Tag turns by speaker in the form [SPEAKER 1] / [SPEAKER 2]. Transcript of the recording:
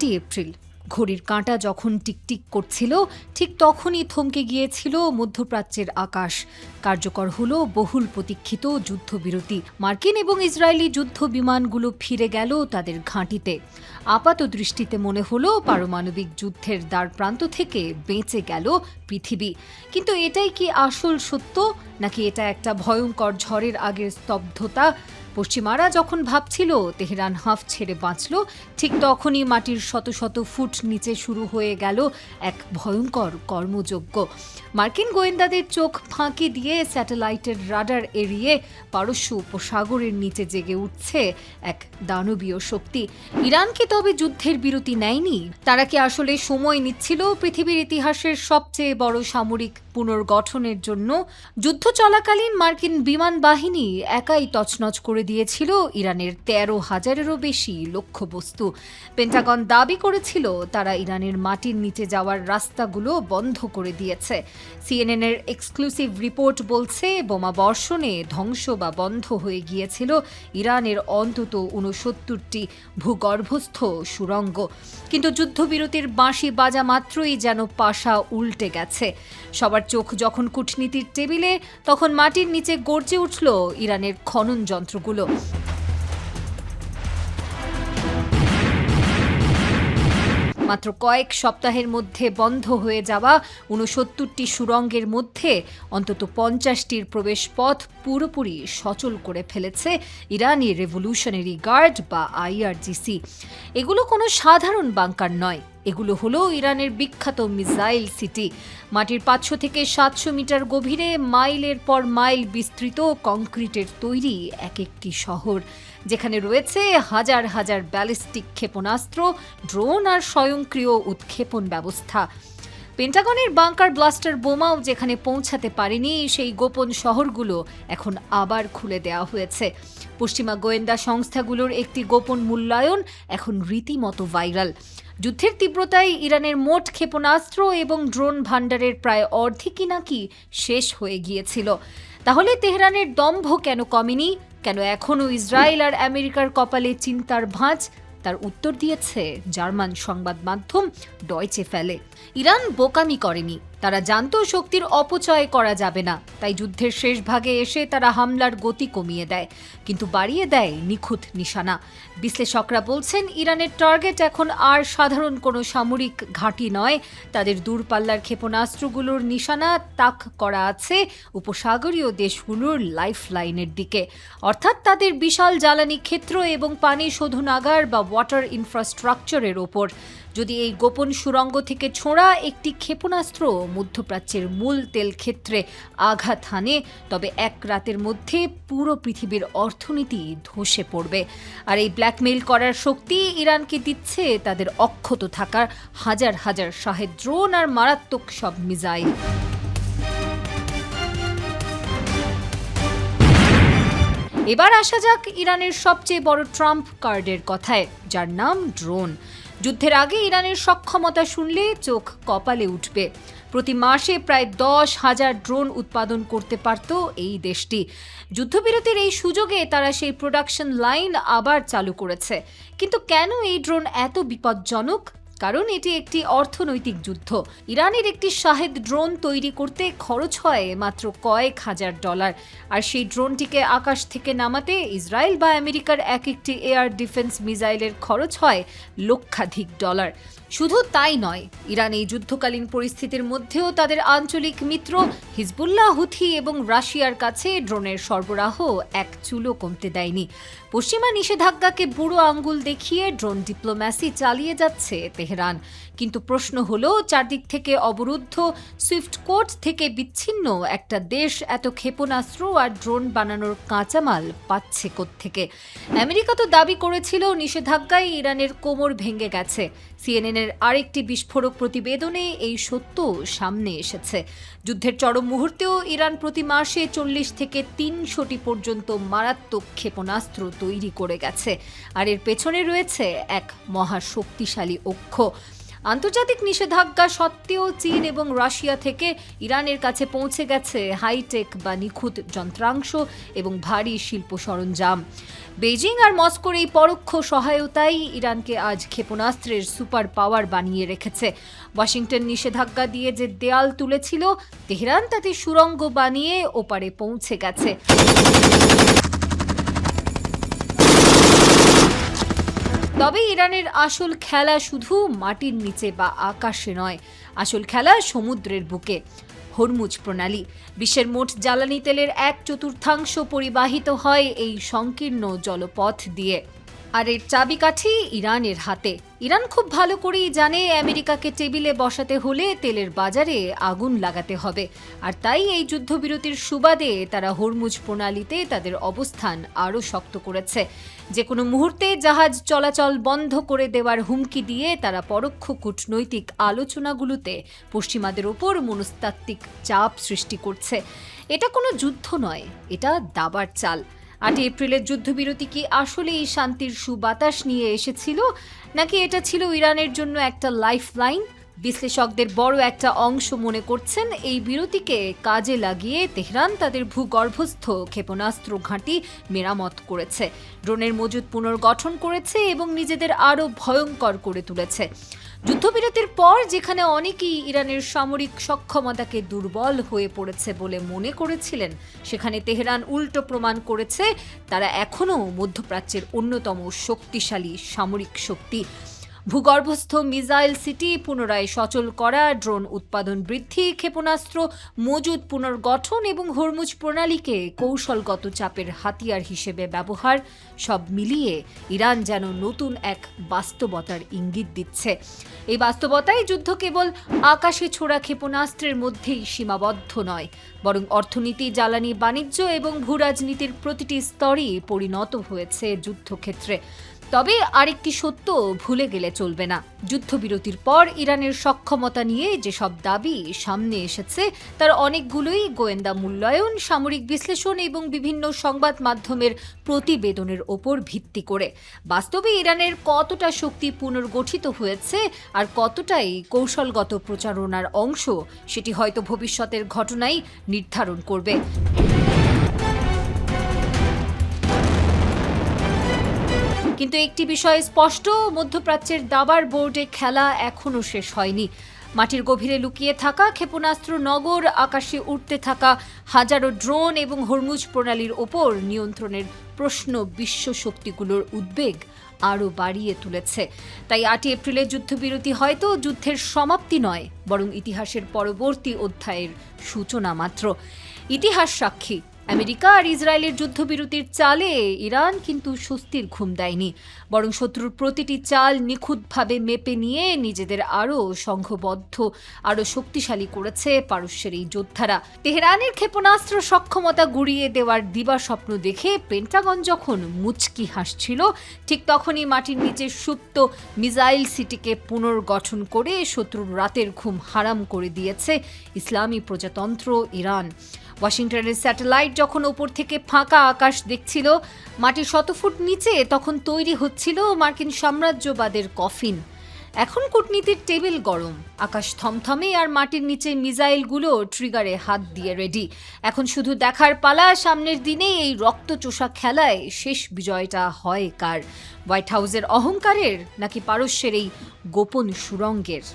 [SPEAKER 1] 8ই April ঘড়ির কাঁটা যখন টিকটিক করছিল ঠিক তখনই থমকে গিয়েছিল মধ্যপ্রাচ্যের আকাশ। কার্যকর হলো বহুল প্রতীক্ষিত যুদ্ধবিরতি। মার্কিন এবং ইসরায়েলি যুদ্ধ বিমানগুলো ফিরে গেল তাদের ঘাঁটিতে। আপাত দৃষ্টিতে মনে হলো পারমাণবিক যুদ্ধের দ্বারপ্রান্ত থেকে বেঁচে গেল পৃথিবী। কিন্তু এটাই কি আসল সত্য, নাকি এটা একটা ভয়ঙ্কর ঝড়ের আগের স্তব্ধতা? পশ্চিমারা যখন ভাবছিল তেহরান হাঁফ ছেড়ে বাঁচল, ঠিক তখনই মাটির শত শত ফুট নিচে শুরু হয়ে গেল এক ভয়ঙ্কর কর্মযজ্ঞ। মার্কিন গোয়েন্দাদের চোখ ফাঁকি দিয়ে স্যাটেলাইটের রাডার এড়িয়ে পারস্য উপসাগরের নিচে জেগে উঠছে এক দানবীয় শক্তি। ইরান কি তবে যুদ্ধের বিরতি নেয়নি? তারা কি আসলে সময় নিচ্ছিল পৃথিবীর ইতিহাসের সবচেয়ে বড় সামরিক পুনর্গঠনের জন্য? যুদ্ধ চলাকালীন মার্কিন বিমান বাহিনী একাই তছনছ করে দিয়েছিল ইরানের 13,000-এরও বেশি লক্ষ্যবস্তু। পেন্টাগন দাবি করেছিল তারা ইরানের মাটির নিচে যাওয়ার রাস্তাগুলো বন্ধ করে দিয়েছে। সিএনএনের এক্সক্লুসিভ রিপোর্ট বলছে বোমা বর্ষণে ধ্বংস বা বন্ধ হয়ে গিয়েছিল ইরানের অন্তত 69টি ভূগর্ভস্থ সুড়ঙ্গ। কিন্তু যুদ্ধবিরতির বাঁশি বাজা মাত্রই যেন পাশা উল্টে গেছে। সবার চোখ যখন কূটনীতির টেবিলে, তখন মাটির নিচে গর্জে উঠল ইরানের খনন যন্ত্রগুলো। মাত্র কয়েক সপ্তাহের মধ্যে বন্ধ হয়ে যাওয়া 69টি সুড়ঙ্গের মধ্যে অন্তত 50টির প্রবেশ পথ পুরোপুরি সচল করে ফেলেছে ইরানি রেভলিউশনারি গার্ড বা আইআরজিসি। এগুলো কোনো সাধারণ বাংকার নয়, এগুলো হলো ইরানের বিখ্যাত মিসাইল সিটি। মাটির 500 থেকে 700 মিটার গভীরে মাইলের পর মাইল বিস্তৃত কংক্রিটের তৈরি এক একটি শহর, যেখানে রয়েছে হাজার হাজার ব্যালিস্টিক ক্ষেপণাস্ত্র, ড্রোন আর স্বয়ংক্রিয় উৎক্ষেপণ ব্যবস্থা। পেন্টাগনের বাংকার ব্লাস্টার বোমাও যেখানে পৌঁছাতে পারেনি, সেই গোপন শহরগুলো এখন আবার খুলে দেওয়া হয়েছে। পশ্চিমা গোয়েন্দা সংস্থাগুলোর একটি গোপন মূল্যায়ন এখন রীতিমতো ভাইরাল। যুদ্ধের তীব্রতায় ইরানের মোট ক্ষেপণাস্ত্র এবং ড্রোন ভাণ্ডারের প্রায় অর্ধেকই নাকি শেষ হয়ে গিয়েছিল। তাহলে তেহরানের দম্ভ কেন কমেনি? কেন এখনও ইসরায়েল আর আমেরিকার কপালে চিন্তার ভাঁজ? তার উত্তর দিয়েছে জার্মান সংবাদ মাধ্যম ডয়েচে ভেলে। ইরান বোকামি করেনি, তারা জানতো শক্তির অপচয় করা যাবে না, তাই যুদ্ধের শেষ ভাগে এসে তারা হামলার গতি কমিয়ে দেয়, কিন্তু বাড়িয়ে দেয় নিখুঁত নিশানা। বিশ্লেষকরা বলছেন ইরানের টার্গেট এখন আর সাধারণ কোনো সামরিক ঘাঁটি নয়, তাদের দূরপাল্লার ক্ষেপণাস্ত্রগুলোর নিশানা তাক করা আছে উপসাগরীয় দেশগুলোর লাইফলাইনের দিকে, অর্থাৎ তাদের বিশাল জ্বালানি ক্ষেত্র এবং পানি শোধনাগার বা ওয়াটার ইনফ্রাস্ট্রাকচারের ওপর। যদি এই গোপন সুড়ঙ্গ থেকে ছোঁড়া একটি ক্ষেপণাস্ত্র মধ্যপ্রাচ্যের মূল তেল ক্ষেত্রে আঘাত হানে, তবে এক রাতের মধ্যে পুরো পৃথিবীর অর্থনীতি ধসে পড়বে। আর এই ব্ল্যাকমেইল করার শক্তি ইরানকে দিচ্ছে তাদের অক্ষত থাকার হাজার হাজার শাহেদ ড্রোন আর মারাত্মক সব মিসাইল। এবার আসা যাক ইরানের সবচেয়ে বড় ট্রাম্প কার্ডের কথায়, যার নাম ড্রোন। যুদ্ধের আগে ইরানের সক্ষমতা শুনলে চোখ কপালে উঠবে। প্রতি মাসে প্রায় 10,000 ড্রোন উৎপাদন করতে পারত এই দেশটি। যুদ্ধবিরতির এই সুযোগে তারা সেই প্রোডাকশন লাইন আবার চালু করেছে। কিন্তু কেন এই ড্রোন এত বিপজ্জনক? কারণ এটি একটি অর্থনৈতিক যুদ্ধ। ইরানের একটি শাহেদ ড্রোন তৈরি করতে খরচ হয় মাত্র কয়েক হাজার ডলার, আর সেই ড্রোনটিকে আকাশ থেকে নামাতে ইসরায়েল বা আমেরিকার এক একটি এয়ার ডিফেন্স মিসাইলের খরচ হয় লক্ষাধিক ডলার। শুধু তাই নয়, ইরান এই যুদ্ধকালীন পরিস্থিতির মধ্যেও তাদের আঞ্চলিক মিত্র হিজবুল্লাহ, হুথি এবং রাশিয়ার কাছে ড্রোনের সরবরাহ এক চুলও কমতে দেয়নি। পশ্চিমা নিষেধাজ্ঞাকে বুড়ো আঙ্গুল দেখিয়ে ড্রোন ডিপ্লোম্যাসি চালিয়ে যাচ্ছে তেহরান। কিন্তু প্রশ্ন হলো, চারদিক থেকে অবরুদ্ধ, সুইফট কোর্ট থেকে বিচ্ছিন্ন একটা দেশ এত ক্ষেপণাস্ত্র আর ড্রোন বানানোর কাঁচামাল পাচ্ছে কোত্থেকে? আমেরিকা তো দাবি করেছিল নিষেধাজ্ঞায় ইরানের কোমর ভেঙে গেছে। সিএনএনের আরেকটি বিস্ফোরক প্রতিবেদনে এই সত্য সামনে এসেছে। যুদ্ধের চরম মুহূর্তেও ইরান প্রতি মাসে 40 থেকে 300টি পর্যন্ত মারাত্মক ক্ষেপণাস্ত্র তৈরি করে গেছে, আর এর পেছনে রয়েছে এক মহা শক্তিশালী অক্ষ। আন্তর্জাতিক নিষেধাজ্ঞা সত্ত্বেও চীন এবং রাশিয়া থেকে ইরানের কাছে পৌঁছে গেছে হাইটেক বা নিখুঁত যন্ত্রাংশ এবং ভারী শিল্প সরঞ্জাম। বেজিং আর মস্কোর এই পরোক্ষ সহায়তাই ইরানকে আজ ক্ষেপণাস্ত্রের সুপার পাওয়ার বানিয়ে রেখেছে। ওয়াশিংটন নিষেধাজ্ঞা দিয়ে যে দেয়াল তুলেছিল, তেহরান তাতে সুড়ঙ্গ বানিয়ে ওপারে পৌঁছে গেছে। তবে ইরানের আসল খেলা শুধু মাটির নিচে বা আকাশে নয়, আসল খেলা সমুদ্রের বুকে। হরমুজ প্রণালী, বিশ্বের মোট জ্বালানি তেলের 1/4 পরিবাহিত হয় এই সংকীর্ণ জলপথ দিয়ে। আর এর চাবিকাঠি ইরানের হাতে। ইরান খুব ভালো করেই জানে আমেরিকাকে টেবিলে বসাতে হলে তেলের বাজারে আগুন লাগাতে হবে, আর তাই এই যুদ্ধবিরতির সুবাদে তারা হরমুজ প্রণালীতে তাদের অবস্থান আরও শক্ত করেছে। যে কোনো মুহূর্তে জাহাজ চলাচল বন্ধ করে দেওয়ার হুমকি দিয়ে তারা পরোক্ষ কূটনৈতিক আলোচনাগুলোতে পশ্চিমাদের ওপর মনস্তাত্ত্বিক চাপ সৃষ্টি করছে। এটা কোনো যুদ্ধ নয়, এটা দাবার চাল। 8 এপ্রিলের যুদ্ধবিরতি কি আসলেই শান্তির সুবাতাস নিয়ে এসেছিল, নাকি এটা ছিল ইরানের জন্য একটা লাইফলাইন? বিশ্লেষকদের বড় একটা অংশ মনে করছেন এই বিরতিকে কাজে লাগিয়ে তেহরান তাদের ভূগর্ভস্থ ক্ষেপণাস্ত্র ঘাঁটি মেরামত করেছে, ড্রোনের মজুদ পুনর্গঠন করেছে এবং নিজেদের আরও ভয়ঙ্কর করে তুলেছে। যুদ্ধবিরতির পর যেখানে অনেকেই ইরানের সামরিক সক্ষমতাকে দুর্বল হয়ে পড়েছে বলে মনে করেছিলেন, সেখানে তেহরান উল্টো প্রমাণ করেছে তারা এখনও মধ্যপ্রাচ্যের অন্যতম শক্তিশালী সামরিক শক্তি। ভূগর্ভস্থ মিসাইল সিটি পুনরায় সচল করা, ড্রোন উৎপাদন বৃদ্ধি, ক্ষেপণাস্ত্র মজুদ পুনর্গঠন এবং হরমুজ প্রণালীকে কৌশলগত চাপের হাতিয়ার হিসেবে ব্যবহার, সব মিলিয়ে ইরান যেন নতুন এক বাস্তবতার ইঙ্গিত দিচ্ছে। এই বাস্তবতায় যুদ্ধ কেবল আকাশে ছোড়া ক্ষেপণাস্ত্রের মধ্যেই সীমাবদ্ধ নয়, বরং অর্থনীতি, জ্বালানি, বাণিজ্য এবং ভূরাজনীতির প্রতিটি স্তরই পরিণত হয়েছে যুদ্ধক্ষেত্রে। তবে আরেকটি সত্য ভুলে গেলে চলবে না, যুদ্ধবিরতির পর ইরানের সক্ষমতা নিয়ে যেসব দাবি সামনে এসেছে তার অনেকগুলোই গোয়েন্দা মূল্যায়ন, সামরিক বিশ্লেষণ এবং বিভিন্ন সংবাদ মাধ্যমের প্রতিবেদনের ওপর ভিত্তি করে। বাস্তবে ইরানের কতটা শক্তি পুনর্গঠিত হয়েছে আর কতটাই কৌশলগত প্রচারণার অংশ, সেটি হয়তো ভবিষ্যতের ঘটনাই নির্ধারণ করবে। কিন্তু একটি বিষয় স্পষ্ট, মধ্যপ্রাচ্যের দাবার বোর্ডে খেলা এখনও শেষ হয়নি। মাটির গভীরে লুকিয়ে থাকা ক্ষেপণাস্ত্র নগর, আকাশে উঠতে থাকা হাজারো ড্রোন এবং হরমুজ প্রণালীর ওপর নিয়ন্ত্রণের প্রশ্ন বিশ্ব শক্তিগুলোর উদ্বেগ আরও বাড়িয়ে তুলেছে। তাই 8 এপ্রিলের যুদ্ধবিরতি হয়তো যুদ্ধের সমাপ্তি নয়, বরং ইতিহাসের পরবর্তী অধ্যায়ের সূচনা মাত্র। ইতিহাস সাক্ষী, আমেরিকা আর ইসরায়েলের যুদ্ধবিরতির চালে ইরান কিন্তু স্বস্তির ঘুম দেয়নি, বরং শত্রুর প্রতিটি চাল নিখুঁতভাবে মেপে নিয়ে নিজেদের আরও সংঘবদ্ধ, আরও শক্তিশালী করেছে পারস্যের এই যোদ্ধারা। তেহরানের ক্ষেপণাস্ত্র সক্ষমতা গুড়িয়ে দেওয়ার দিবাস্বপ্ন দেখে পেন্টাগন যখন মুচকি হাসছিল, ঠিক তখনই মাটির নিচে সুপ্ত মিসাইল সিটিকে পুনর্গঠন করে শত্রুর রাতের ঘুম হারাম করে দিয়েছে ইসলামী প্রজাতন্ত্র ইরান। ওয়াশিংটনের স্যাটেলাইট যখন ওপর থেকে ফাঁকা আকাশ দেখছিল, মাটির 100 ফুট নিচে তখন তৈরি হচ্ছিল মার্কিন সাম্রাজ্যবাদের কফিন। এখন কূটনীতির টেবিল গরম, আকাশ থমথমে আর মাটির নিচে মিসাইলগুলো ট্রিগারে হাত দিয়ে রেডি। এখন শুধু দেখার পালা সামনের দিনে এই রক্তচোষা খেলায় শেষ বিজয়টা হয় কার, হোয়াইট হাউসের অহংকারের নাকি পারস্যের এই গোপন সুড়ঙ্গের।